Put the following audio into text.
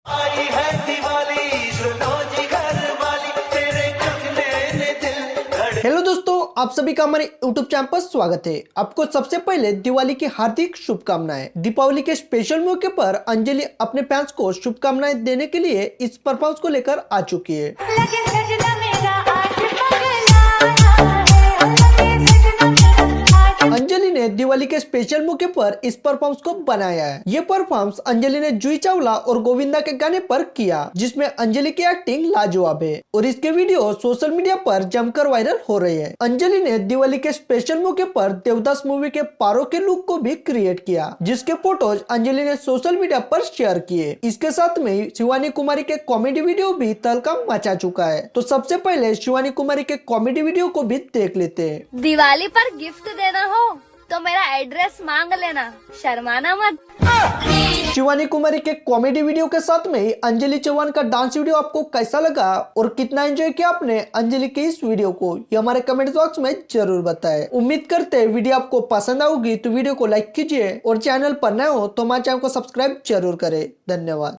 आई है दिवाली सुनो जी घर वाली तेरे कंगने ने दिल। हेलो दोस्तों, आप सभी का हमारे YouTube चैनल पर स्वागत है। आपको सबसे पहले दिवाली की हार्दिक शुभकामनाएं। दीपावली के स्पेशल मौके पर अंजलि अपने फैंस को शुभकामनाएं देने के लिए इस परफॉर्मेंस को लेकर आ चुकी है। अंजलि ने दिवाली के स्पेशल मौके पर इस परफॉर्मेंस को बनाया है। ये परफॉर्मेंस अंजलि ने जूही चावला और गोविंदा के गाने पर किया, जिसमें अंजलि की एक्टिंग लाजवाब है और इसके वीडियो सोशल मीडिया पर जमकर वायरल हो रहे हैं। अंजलि ने दिवाली के स्पेशल मौके पर देवदास मूवी के पारो के लुक को भी क्रिएट किया, जिसके फोटोज अंजलि ने सोशल मीडिया पर शेयर किए। इसके साथ में शिवानी कुमारी के कॉमेडी वीडियो भी तहलका मचा चुका है। तो सबसे पहले शिवानी कुमारी के कॉमेडी वीडियो को भी देख लेते हैं। दिवाली पर गिफ्ट देना हो तो मेरा एड्रेस मांग लेना, शर्माना मत। शिवानी कुमारी के कॉमेडी वीडियो के साथ में अंजलि चौहान का डांस वीडियो आपको कैसा लगा और कितना एंजॉय किया आपने अंजलि के इस वीडियो को, ये हमारे कमेंट बॉक्स में जरूर बताएं। उम्मीद करते हैं वीडियो आपको पसंद आएगी, तो वीडियो को लाइक कीजिए और चैनल पर नए हो तो हमारे चैनल को सब्सक्राइब जरूर करें। धन्यवाद।